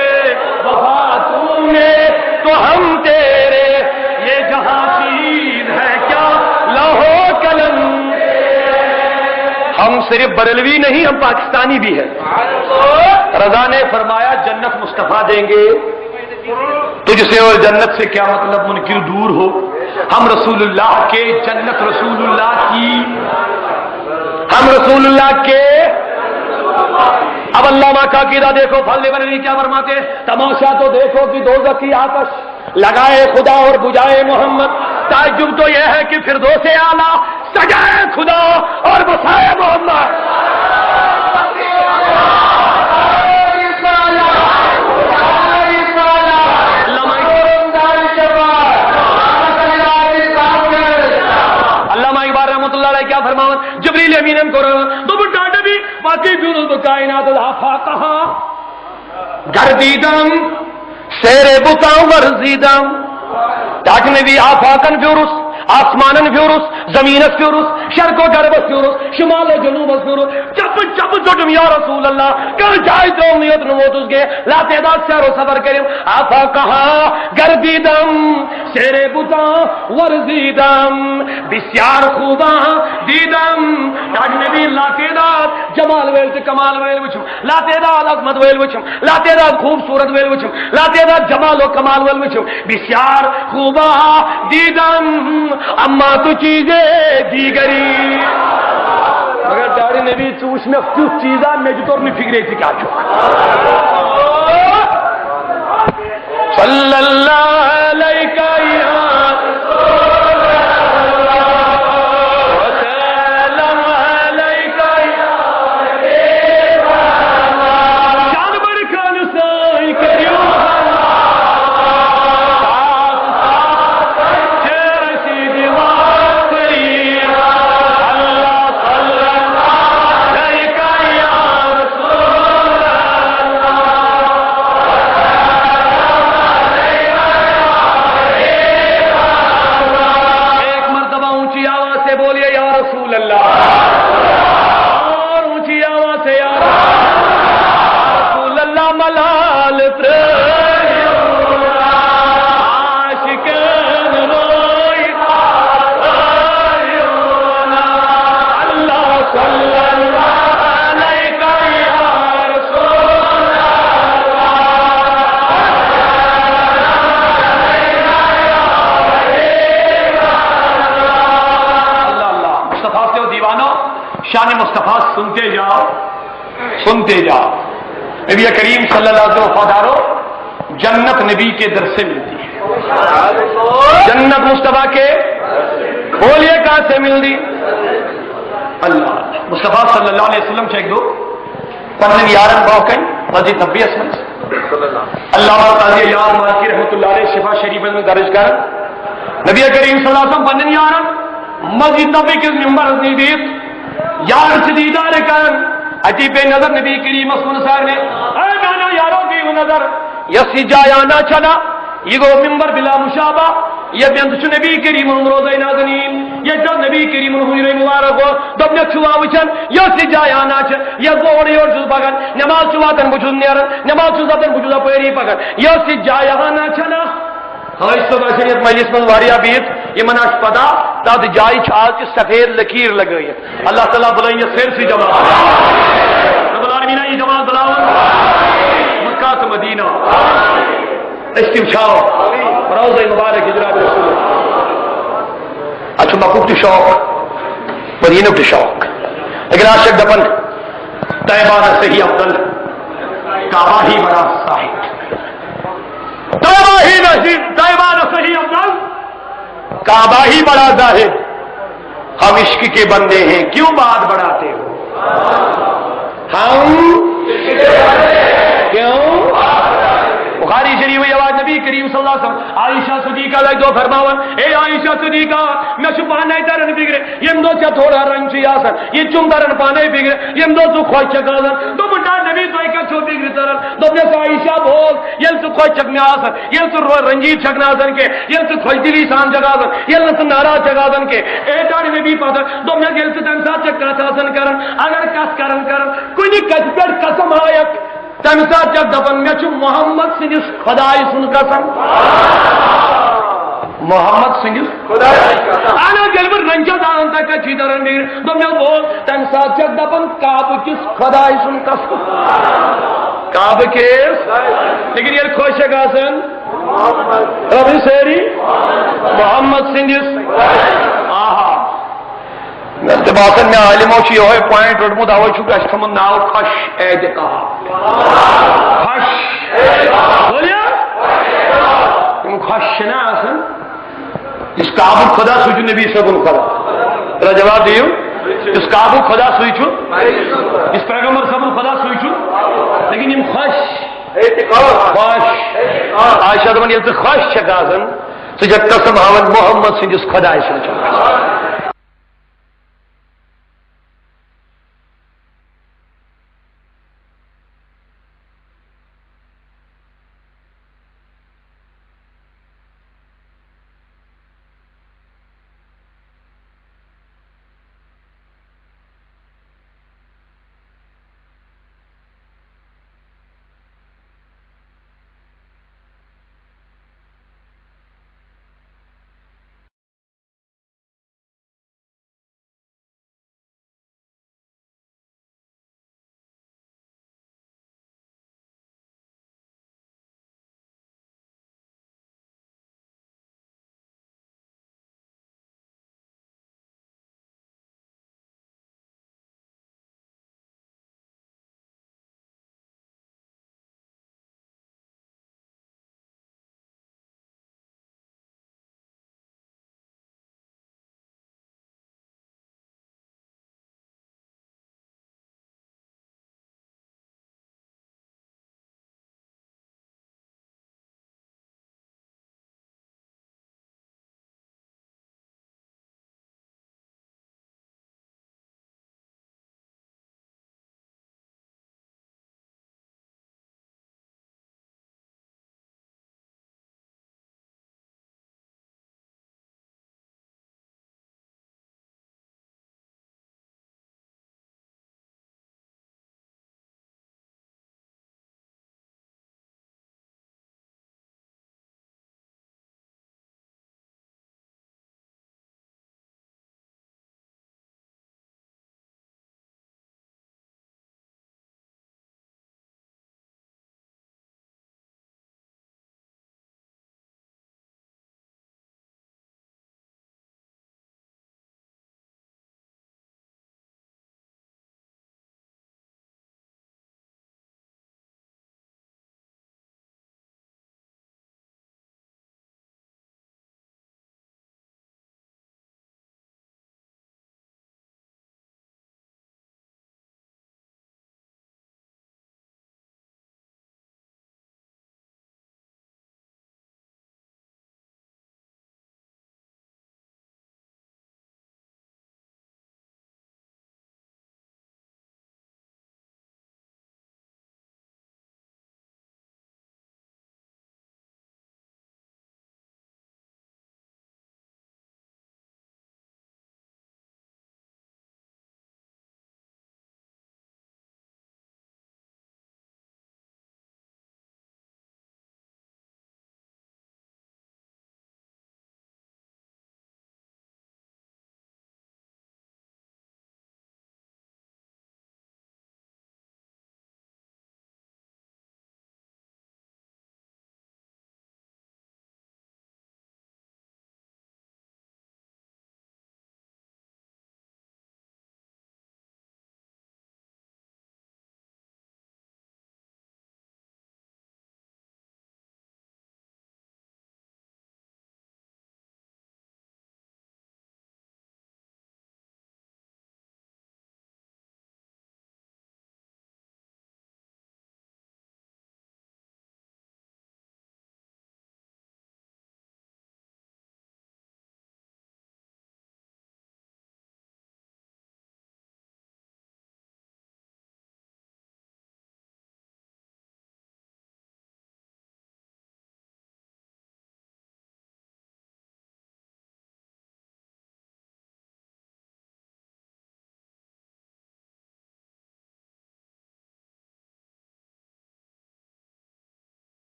وفا تو نے تو ہم تیرے، یہ جہاں چیز ہے کیا لوح قلم، ہم صرف بریلوی نہیں ہم پاکستانی بھی ہیں۔ رضا نے فرمایا جنت مصطفیٰ دیں گے، تجھ سے اور جنت سے کیا مطلب منکر دور ہو، ہم رسول اللہ کے، جنت رسول اللہ کی، ہم رسول اللہ کے۔ اب علامہ کا عقیدہ دیکھو، پھل بریلی کیا فرماتے، تماشا تو دیکھو کہ دوزخ کی آتش لگائے خدا اور بجھائے محمد، تعجب تو یہ ہے کہ فردوس اعلیٰ سجائے خدا اور بسائے محمد۔ کیا فرماون جبریل امین کو تو ڈاٹے بھی باقی بھی کائنات آفا کہاں گردیدم سیرے بتاؤں ورزیدم، ڈاٹ میں بھی آفاقن فیورس، آسمانن فیورس، زمینس فیورس، شرق و غرب فیورس، شمال و جنوب فیورس، چپ چپ چٹم یا رسول اللہ کر جائے تو نیت نموت اس کے لا تعداد سیر و سفر کریم، آفا کہاں گردیدم سیرے بتا ورزیدم، بسیار خوباں دیدم، ڈاٹ میں بھی لا تعداد جمال ویل سے کمال ویل وچم، لا تعداد عظمت ویل وچم، لا تعداد خوبصورت ویل وچم، لا تعداد جمال و کمال ویل وچم، بسیار خوباں دیدم اما تو چیزیں دیگری، مگر داڑھی نے بھی چوش میں کچھ چیزاں میں جو میں فکرے تھی کیا چھو صلی اللہ علیہ شان مصطفیٰ سنتے جاؤ سنتے جاؤ۔ نبی کریم صلی اللہ علیہ وسلم وفادارو جنت نبی کے در سے ملتی ہے، جنت مصطفیٰ کے بولیے کہاں سے ملتی، اللہ مصطفیٰ صلی اللہ علیہ وسلم سے ایک دو پنن یارن باوکن مسجد نبی اسمن اللہ قاضی یار مالکی رحمۃ اللہ علیہ شفا شریف میں درج کر نبی کریم صلی اللہ علیہ وسلم پنن یارن مسجد نبی کے ممبر نزدیک یار سے دیدار کرن اتی پہ نظر نبی کریم اسمن سار نے اے نانا یاروں کی نظر یسی جایانا چلا یہ گو ممبر بلا مشابہ یہ بیندش نبی کریم روزہ نازنین یہ جب نبی کریم حضور مبارک ہو دب نے چھوا وچن یسی جایانا چ یہ گوڑی اور جز بگن نماز چھواتن بجز نیرن نماز چھواتن بجز پیری پگن یسی جایانا چلا ہاں اس صبح شریعت مجلس من واریا بیت یہ مناش پدا تاد جائی چھال کی سفید لکیر لگ گئی ہے اللہ تعالیٰ بلائیں یہ سیر سی جماعت رب العالمین یہ جماعت بلاؤں مکہ تو مدینہ استمشاؤ روضہ مبارک جناب رسول اچھا مکوب تو شوق مدینہ تو شوق لیکن عاشق دپن طیبہ نہ صحیح افضل کعبہ ہی بڑا صاحب طیبہ ہی نصیب طیبہ نہ صحیح افضل کعبہ ہی بڑا ظاہر ہم عشق کے بندے ہیں کیوں بات بڑھاتے ہو ہم کیوں بخاری شریف یہ آواز نبی کریم صلی اللہ علیہ وسلم عائشہ صدیقہ لائے دو فرماون اے عائشہ صدیقہ میں چھو پانے درن بگرے یم دو چا تھوڑا رنگ چی آسن یہ چم درن پانے بگرے یم دو تو خوش چکازن دو بڑا نبی تو ایک چھو بگرے درن دو میں عائشہ بول یم تو خوش چکنے آسن یم تو رنجیت چکنے آسن کے یم تو خوش دلی سان جگازن یم تو ناراض جگازن کے اے دار نبی پاتا دو میں یم تو تم ساتھ چکا آسن کرن اگر کس کرن کوئی نہیں کس پر قسم آیت تم ساتھ جب دفن میں چھو محمد سنجس خدای سن قسم محمد سنجس خدای آنا جلبر رنجا دان تک اچھی طرح میر تو میں بول تم ساتھ جب دفن کعب کس خدای سن قسم کعب کس لیکن یہ خوش قسم ربی سیری محمد سنجس آہا باسن میں عالموں چی ہوئے پوائنٹ رٹمو دعوی چکا اشتمن ناو خش اعتقاب خش بولیا تم خش نا آسن اس کعب خدا سوچو نبی صبر خدا ترا جواب دیو اس کعب خدا سوچو اس پیغمبر صبر خدا سوچو لیکن یم خش خش عائشہ دمن یلت خش چکازن سجد قسم ہاون محمد سنجس خدا سوچو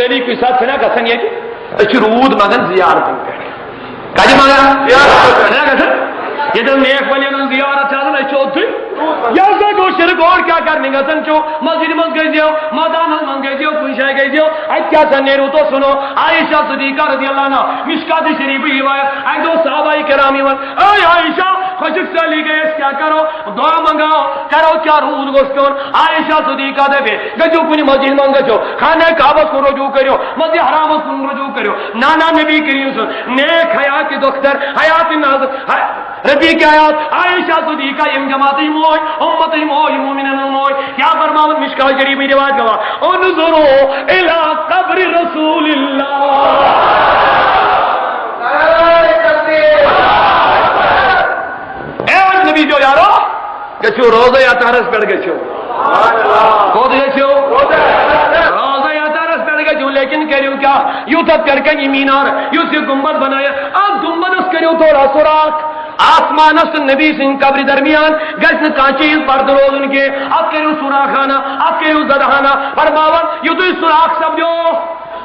سیلی کوئی ساتھ چھنا گسن یہ کہ رود مگن زیارتن پہ کجی مگن چھنا گسن یہ تو نیک ولی زیارت چاہتا ہے چوتھی یا کو شرک اور کیا کرنے گا سن چو مسجد من گئی دیو مادان من گئی دیو کوئی شے گئی دیو اج کیا سنے رو تو سنو عائشہ صدیقہ رضی اللہ عنہا مشکات شریف روایت اج دو صحابہ کرام اے عائشہ خوشک سے لی گئے کیا کرو دعا منگاؤ کرو کیا رود گوشتون عائشہ صدیقہ دے بے گجو کنی مسجد من گجو خانہ کعبہ کو رجوع کرو مسجد حرام کو رجوع کرو نانا نبی کریم صلی نیک حیات دختر حیات ناز ربی کی آیات عائشہ صدیقہ یم جماعتی موئی امتی موئی مومنین موئی کیا فرماون مشکات شریف میں روایت گوا انظروا الى قبر رسول اللہ اے نبی جو یارو گچو روزہ یا تارس پڑ گچو کود گچو روزہ یا تارس پڑ گچو لیکن کہریو کیا یوں تب کرکن یہ مینار یوں سے گنبد بنایا اب گنبد اس کہریو تھوڑا سوراخ آسمان است نبی سنگھ قبر درمیان گشن کانچیز پرد روز ان کے اب کہریو سوراخانا اب کہریو زدہانا فرماون یوں تو اس سوراخ سمجھو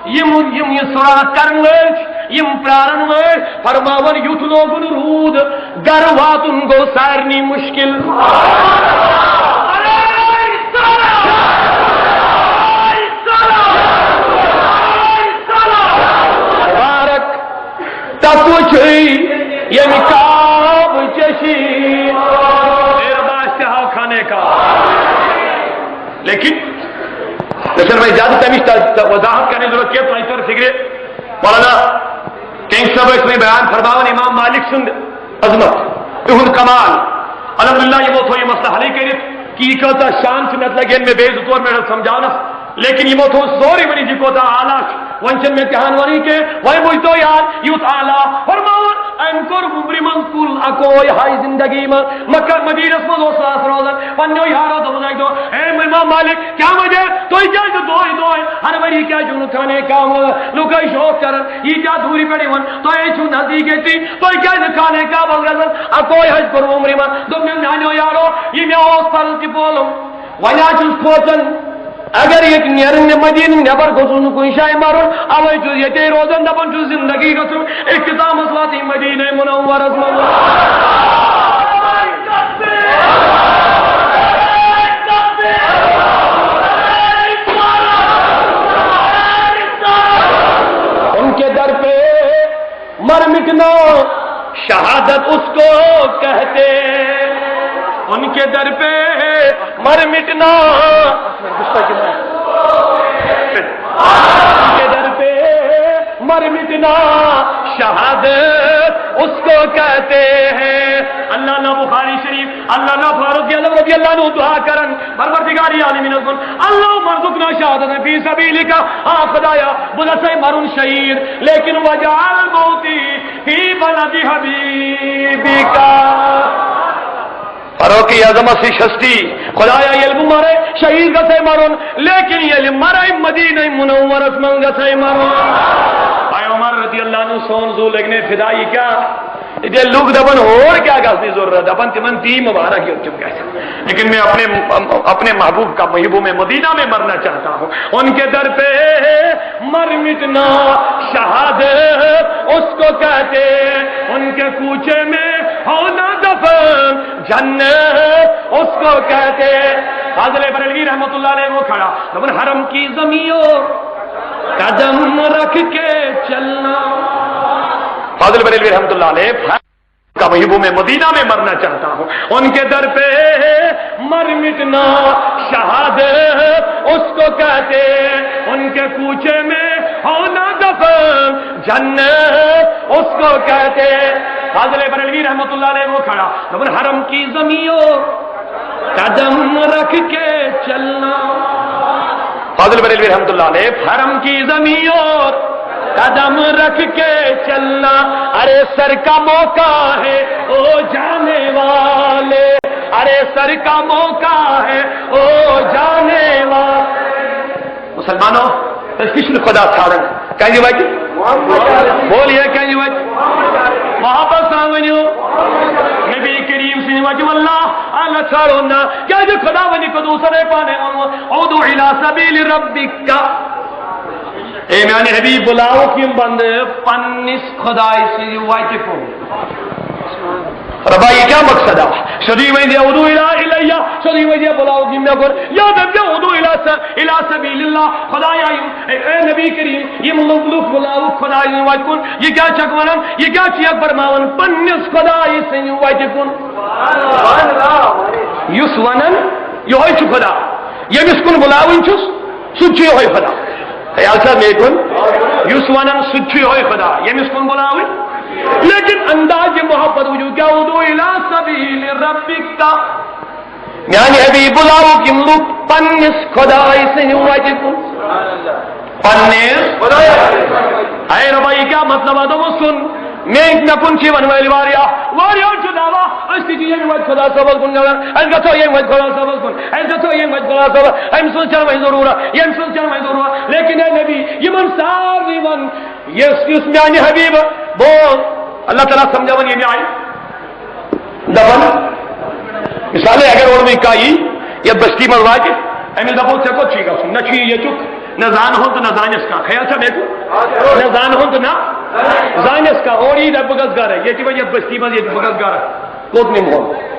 یہ سوراخ کرن ویچ یم پرارن ویچ فرماون یوت لوگن رود گر واتن گو سارنی مشکل بارک تسو چھئی یم کعب چشی میرا باشتہا کھانے کا لیکن میں زیادہ تمیز وضاحت کرنے ضرورت کیا تو ایسر فکرے مولانا کنگ صاحب اس میں بیان فرماون امام مالک سند عظمت اہن کمال الحمدللہ یہ موت ہو یہ مسئلہ حلی کرت کی کہتا شان سنت لگے ان میں بے زطور میں سمجھانا لیکن یہ موت ہو زوری منی جی کو تا آلاش ونچن میں تہان ونی کے وہی مجھتو یاد یوت آلا فرماون انکر مبری منکل اکوئی ہائی زندگی میں مکہ مدینہ میں دو ساس روزن پنیو یارو دو بزائی دو اے امام مالک کیا وجہ تو ہی جائے تو دوئی ہر بری کیا جنو کھانے کا لوگائی شوق کرن یہ کیا دوری پڑی ون تو اے چھو نزدیک تھی تو ہی کیا کھانے کا بغرزن اکوئی حج پر عمری میں دو میں نانیو یارو یہ میں اوز پر کی بولوں وینا چوز کھوچن اگر ایک نیرن مدین نبر گزن کوئی شای مارون اوی چوز یہ تے روزن دبن چوز زندگی گسن اختتام اصلاتی مدینہ منور از ان کے در پہ مر مٹنا شہادت اس کو کہتے ان کے در پہ مر مٹنا ان کے در پہ مر مٹنا شہادت اس کو کہتے ہیں اللہ نہ بخاری شریف اللہ نہ فاروق رضی اللہ عنہ دعا کرن پروردگار عالمین اللہ مرزقنا شہادت فی سبیلک ہاں خدایا بلسے مرن شہید لیکن وجعل موتی فی بلد حبیبک فاروق اعظم سی شستی خدایا علم مرے شہید گسے مرن لیکن یہ علم مرے مدینہ منورت من گسے مرن آئے عمر رضی اللہ عنہ سون زو لگنے فدائی کیا یہ لوگ دبن اور کیا گاسنی ضرورت دبن تمن دی مبارک چم گئے لیکن میں اپنے محبوب کا محبوب میں مدینہ میں مرنا چاہتا ہوں ان کے در پہ مر مٹنا شہادت اس کو کہتے ان کے کوچے میں ہونا دفن جنت اس کو کہتے فاضل بریلوی رحمت اللہ علیہ وہ کھڑا دبن حرم کی زمینوں قدم رکھ کے چلنا فاضل بریلوی رحمت اللہ علیہ کا محبوب میں مدینہ میں مرنا چاہتا ہوں ان کے در پہ مر مٹنا شہادت اس کو کہتے ان کے کوچے میں ہونا دفن جنت اس کو کہتے فاضل بریلوی رحمت اللہ علیہ وہ کھڑا دبن حرم کی زمینوں قدم رکھ کے چلنا فاضل بریلوی رحمت اللہ علیہ حرم کی زمینوں قدم رکھ کے چلنا ارے سر کا موقع ہے او جانے والے ارے سر کا موقع ہے او جانے والے مسلمانوں تشکیش خدا چھاڑن کہیں جی بھائی بولیے کہیں جی بھائی محبت سامنیو نبی کریم سے وجہ اللہ اللہ چھاڑو نا کیا جو خدا ونی کو دوسرے پانے عودو الى سبیل ربک اے میانے حبیب بلاو کیم بند پنس خدای سی وجہ کن ربا یہ کیا مقصد ہے شدی ویدی ادو الیہ شدی ویدی بلاو کیم میں کر یاد اب ادو الی سبیل اللہ خدای اے نبی کریم یہ ملوک بلاو خدای وجہ کن یہ کیا چکونن یہ کیا چیک برماون پنس خدای سی وجہ کن یس ونن یہ ہوئی چھ خدا یمس کن بلاون چھس سچ یہ ہوئی خدا خیال صاحب میں کن یس ونن سچ یہ ہوئی خدا یمس کن بلاون لیکن انداز محبت وجود کیا ادو الی سبیل ربک یعنی ابھی بلاو کی ملوک پنس خدای سے وجہ کن پنس اے ربا یہ کیا مطلب ہے وہ سن میں نہ کنچی ون ویلی واریا چھ دعوا استی یہ وجہ خدا سبب کن گلا ان کا تو یہ وجہ خدا سبب کن ان کا تو یہ وجہ خدا سبب ہم سن چل میں ضرور ہے یہ سن چل میں ضرور ہے لیکن اے نبی یہ من ساری ون یہ میانی حبیب بول اللہ تعالیٰ سمجھاون یہ میں آئی دبن مثال اگر اور میں کائی یا بستی من واجہ امی دبو سے کو چیگا سن نہ چی یہ چک نہ زان ہوں تو نہ زانس کا خیال سے میں کو نہ زان ہوں تو نہ زانس کا اور یہ بگز گار ہے یہ کی وجہ بستی میں یہ بگز گار ہے کوت نہیں مول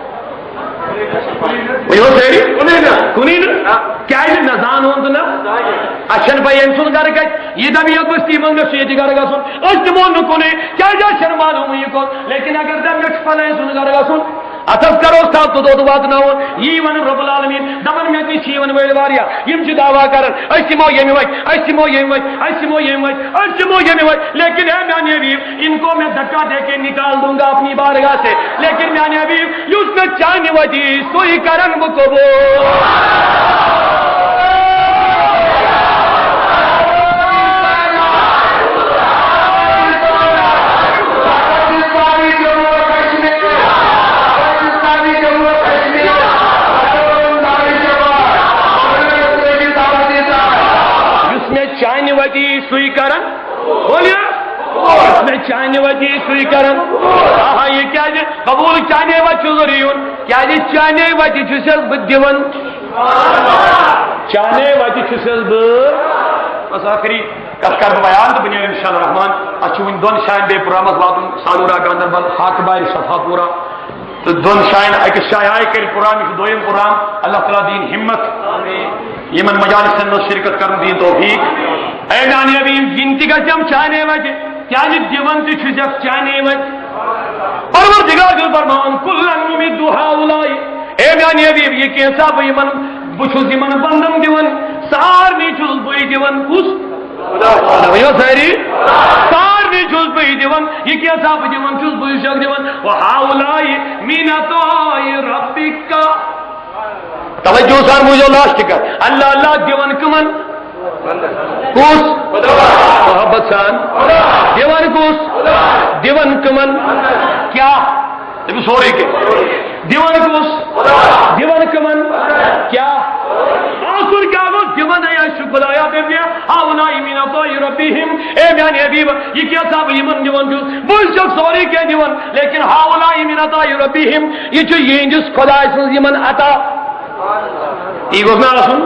وہ سیری کنین کیا ہے نہ زان ہوں تو نہ اشن بھائی انسان گار کا یہ دم یہ بستی میں نہ سیدی گار کا سن اس دمون نہ کونے کیا جا شرما ہوں یہ کو لیکن اگر دم نہ پھلے سن گار کا سن اتس کرو صاحب تو دو بات نہ ہو یہ ون رب العالمین دمن میں کی ون ویل واریا یم چھ دعوا کرن اسمو یم وج اسمو یم وج اسمو یم وج اسمو یم وج لیکن اے میاں حبیب ان کو میں دھکا دے کے نکال دوں گا اپنی بارگاہ سے لیکن میاں حبیب یوس میں چاہنے وجی سوئی کرن مکبو سوئی کرن بولیے اس میں چاہنے وجہ سوئی کرن آہا یہ کیا جی قبول چاہنے وجہ ضروریون کیا جی چاہنے وجہ چھسل بدیون چاہنے وجہ چھسل بس آخری کر بیان تو بنیاد انشاءاللہ الرحمن اچھوین دون شاہن بے پرامت واتن سالورا گاندربل حاک بایر صفحہ پورا تو دون شاہن ایک شاہ آئے کر پرام ایک دویم پرام اللہ تعالیٰ دین ہمت یہ من مجالس اندر شرکت کرن دین توفیق اے میاں حبیب گنتی کا جم چاہنے وجہ کیا جی دیون تی چھجک چاہنے وجہ پروردگار دل فرمان کلن نمید ہاولائی اے میاں حبیب یہ کیسا بھئی من بچھوزی من بندم دیون سار نیچوز بھئی دیون کس سار نیچوز بھئی دیون یہ کیسا بھئی دیون چوز بھئی شک دیون وہاولائی مینتائی ربک کا توجہ سار مجھے لاشت کر اللہ اللہ دیون کمن کوس محبت سان دیوان کوس دیوان کمن کیا سوری کے دیوان کوس دیوان کمن کیا آخر کیا وہ دیوان ہے شکر آیا بیبیا آولائی من اطائی ربیہم اے میان حبیب یہ کیا صاحب لیمن دیوان کوس بل شک سوری کے دیوان لیکن آولائی من اطائی ربیہم یہ جو یہ جس خدا اسن لیمن عطا یہ گوز میں آسن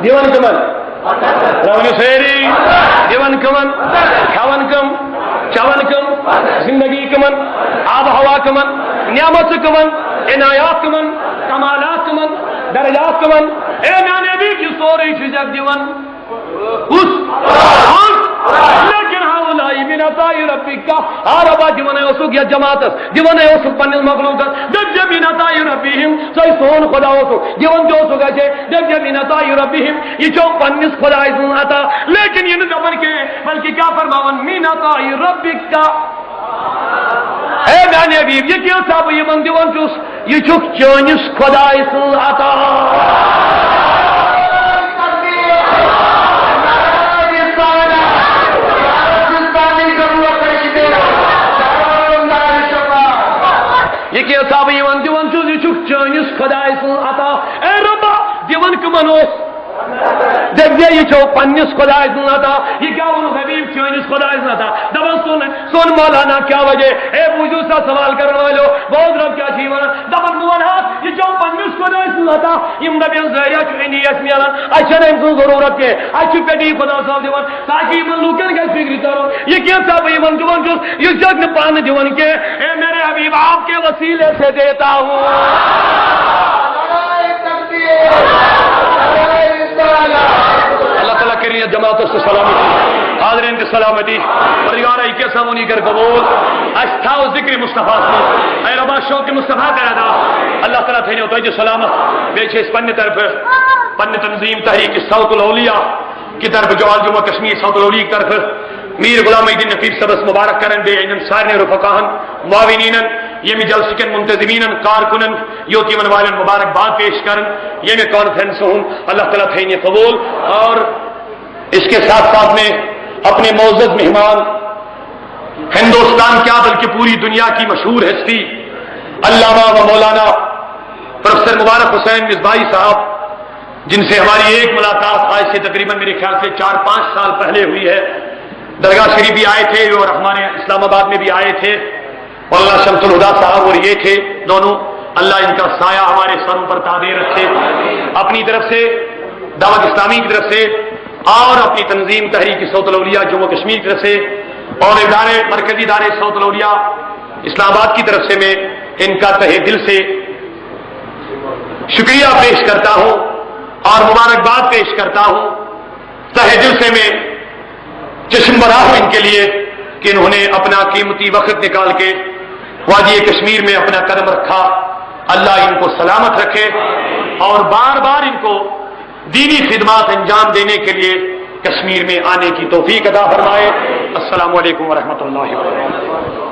دیوان کمن رونی سیری دیون کمن کھون کم چون کم زندگی کمن آب ہوا کمن نعمت کمن عنایات کمن کمالات کمن درجات کمن اے میاں حبیب یہ سوری چیزیں دیون لیکن ہاولائی من عطائی ربک کا آربا دیونے اسوک یا جماعتس دیونے اسوک پنیل مخلوقت دب جب من عطائی ربیہم سوئی سون خدا اسوک دیون جو اسوک اچھے دب جب من عطائی ربیہم یہ جو پنیس خدا اسون عطا لیکن یہ نظر کے بلکہ کیا فرماون من عطائی ربک کا اے میاں حبیب یہ کیا صاحب یہ من دیون چوس یہ چوک چونس خدا اسون عطا یہ کیا صاحب یہ دیون چوز یہ چک چانس خدا سن عطا اے ربا دیون کمن دیکھ یہ چھو پنس خدا تھا یہ کیا ون حبیب چونس خدا تھا دپان سون مولانا کیا وجہ اے بوجھو سا سوال کرنے والو بہت رب کیا چیز ونان دپان بہ ونہا یہ چھو پنس خدا تھا یم دپان ذریعہ چھ اس ملان اچھا ام سن ضرورت کی اچھا پیٹی خدا صاحب دیوان تاکہ ان لوکن گھر فکر کرو یہ کیا صاحب یہ دون یہ جگ نے پان دیوان کے اے میرے حبیب آپ کے وسیلے سے دیتا ہوں اللہ تعالیٰ کے لیے جماعتوں سے سلامتی حاضرین کی سلامتی پریوار کے سامونی کر قبول اشتھا و ذکر مصطفیٰ اے ربا شوق مصطفیٰ کرا دا اللہ تعالیٰ تھے نے تو سلامت بیچے اس پن طرف پن تنظیم تحریک صوت الاولیاء کی طرف جو جمعہ کشمیر صوت الاولیاء کی طرف میر غلام الدین نفیس سبس مبارک کرن دے ان سارے رفقاہن معاونین یہ میں جلسکن منتظمین کارکنن یوتی من والن مبارک بات پیش کرن یہ میں کانفرنس ہوں اللہ تعالیٰ تھے نے قبول اور اس کے ساتھ ساتھ میں اپنے معزز مہمان ہندوستان کیا بلکہ پوری دنیا کی مشہور ہستی علامہ و مولانا پروفیسر مبارک حسین مصباحی صاحب جن سے ہماری ایک ملاقات آج سے تقریباً میرے خیال سے 4-5 سال پہلے ہوئی ہے درگاہ شریف بھی آئے تھے اور ہمارے اسلام آباد میں بھی آئے تھے اور اللہ شمس الہدا صاحب اور یہ تھے دونوں اللہ ان کا سایہ ہمارے سروں پر قادر رکھے اپنی طرف سے دعوت اسلامی کی طرف سے اور اپنی تنظیم تحریک صوت الاولیاء جموں کشمیر کی طرف سے اور ادارے مرکزی ادارے صوت الاولیاء اسلام آباد کی طرف سے میں ان کا تہہ دل سے شکریہ پیش کرتا ہوں اور مبارکباد پیش کرتا ہوں تہہ دل سے میں چشم برا ہوں ان کے لیے کہ انہوں نے اپنا قیمتی وقت نکال کے وادی کشمیر میں اپنا قدم رکھا اللہ ان کو سلامت رکھے اور بار بار ان کو دینی خدمات انجام دینے کے لیے کشمیر میں آنے کی توفیق عطا فرمائے السلام علیکم ورحمۃ اللہ وبرکاتہ